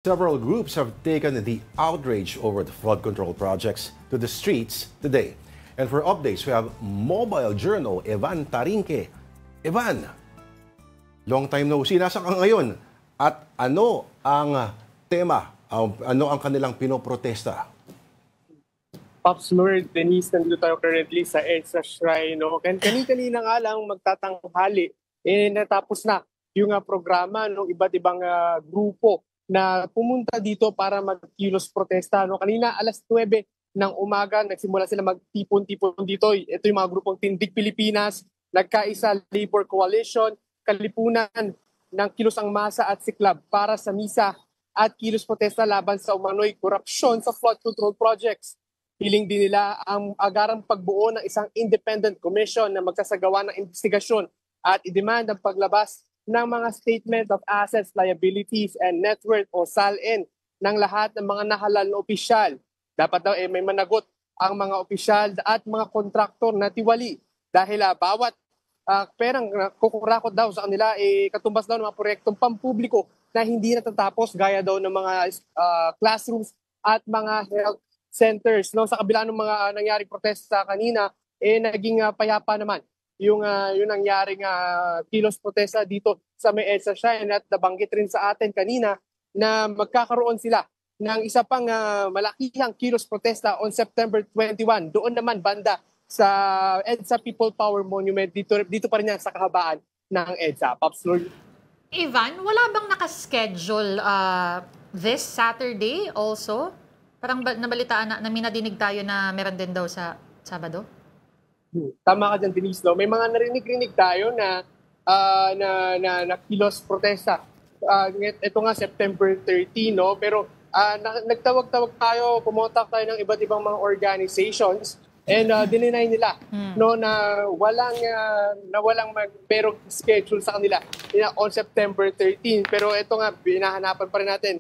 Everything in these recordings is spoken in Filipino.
Several groups have taken the outrage over the flood control projects to the streets today. And for updates, we have Mobile Journal Evan Tarinque. Evan, long time no see. Nasaan ka ngayon? At ano ang tema? Ano ang kanilang pinoprotesta? Pops Lord, Denise, nandito tayo currently sa EDSA Shrine. No? Kanina nga lang magtatanghali, natapos na yung programa ng iba't ibang grupo na pumunta dito para magkilos protesta. No? Kanina alas 9 ng umaga, nagsimula sila magtipon-tipon dito. Ito yung mga grupong Tindig Pilipinas, Nagkaisa Labor Coalition, Kalipunan ng Kilos ang Masa at Siklab para sa misa at kilos protesta laban sa umano'y korupsyon sa flood control projects. Hiling din nila ang agarang pagbuo ng isang independent commission na magsasagawa ng investigasyon at i-demand ang paglabas ng mga Statement of Assets, Liabilities, and Net Worth o SALN ng lahat ng mga nahalal na opisyal. Dapat daw may managot ang mga opisyal at mga kontraktor na tiwali dahil bawat perang kukurakot daw sa kanila katumbas daw ng mga proyektong pampubliko na hindi natatapos gaya daw ng mga classrooms at mga health centers. No, sa kabila ng mga nangyaring protesta kanina, naging payapa naman yung nangyaring kilos protesta dito sa may EDSA Shrine at nabanggit rin sa atin kanina na magkakaroon sila ng isa pang malakihang kilos protesta on September 21. Doon naman banda sa EDSA People Power Monument dito pa rin yan sa kahabaan ng EDSA. Pops Lord. Ivan, wala bang nakaschedule this Saturday also? Parang nabalitaan na may nadinig tayo na meron din daw sa Sabado? Tama ka dyan, Denise. No? May mga narinig-rinig tayo na kilos protesta. Ito nga, September 13, no? Pero nagtawag-tawag tayo, pumontak tayo ng iba't ibang mga organizations and dininay nila no, na walang merong schedule sa kanila on September 13. Pero ito nga, binahanapan pa rin natin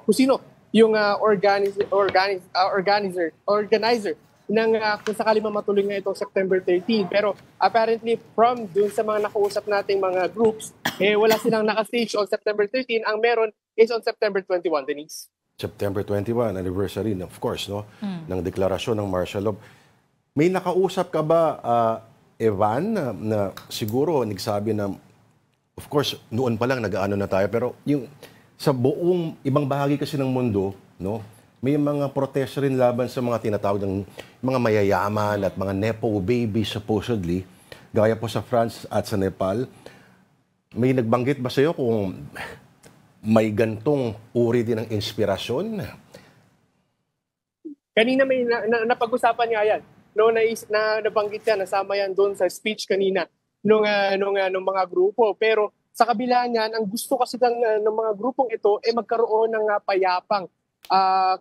kung sino yung organizer ng kung sakali matuloy nga itong September 13. Pero apparently from dun sa mga nakausap nating mga groups, wala silang nakastage on September 13. Ang meron is on September 21, Denise. September 21, anniversary, of course, no, ng deklarasyon ng martial law. May nakausap ka ba, Evan, na siguro nagsabi na, of course, noon pa lang nag-aano na tayo, pero yung sa buong ibang bahagi kasi ng mundo, no, may mga protesta rin laban sa mga tinatawag ng mga mayayaman at mga nepo babies supposedly, gaya po sa France at sa Nepal. May nagbanggit ba sa'yo kung may gantong uri din ng inspirasyon? Kanina may napag-usapan nga yan. No, nabanggit yan, nasama yan doon sa speech kanina nung mga grupo. Pero sa kabila niyan, ang gusto kasi ng mga grupong ito magkaroon ng payapang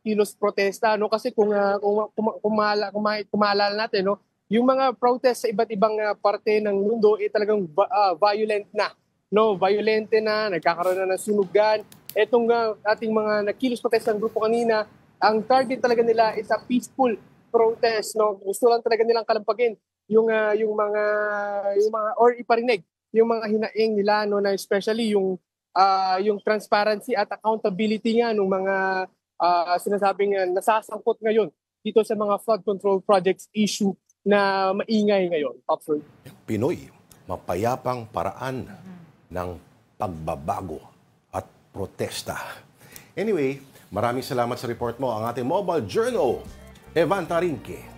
kilos protesta, no, kasi kung maalala natin, no, yung mga protest sa iba't ibang parte ng mundo talagang violent na, no, violente na, nagkakaroon na ng sunugan. Etong ating mga nakilos protest ng grupo kanina, ang target talaga nila is a peaceful protest, no. Gusto lang talaga nilang kalampagin yung mga or iparinig yung mga hinaing nila, no, na especially yung transparency at accountability nga ng mga sinasabing nasasangkot ngayon dito sa mga flood control projects issue na maingay ngayon. Absolutely. Pinoy, mapayapang paraan ng pagbabago at protesta. Anyway, maraming salamat sa report mo. Ang ating Mobile Journal, Evan Tarinque.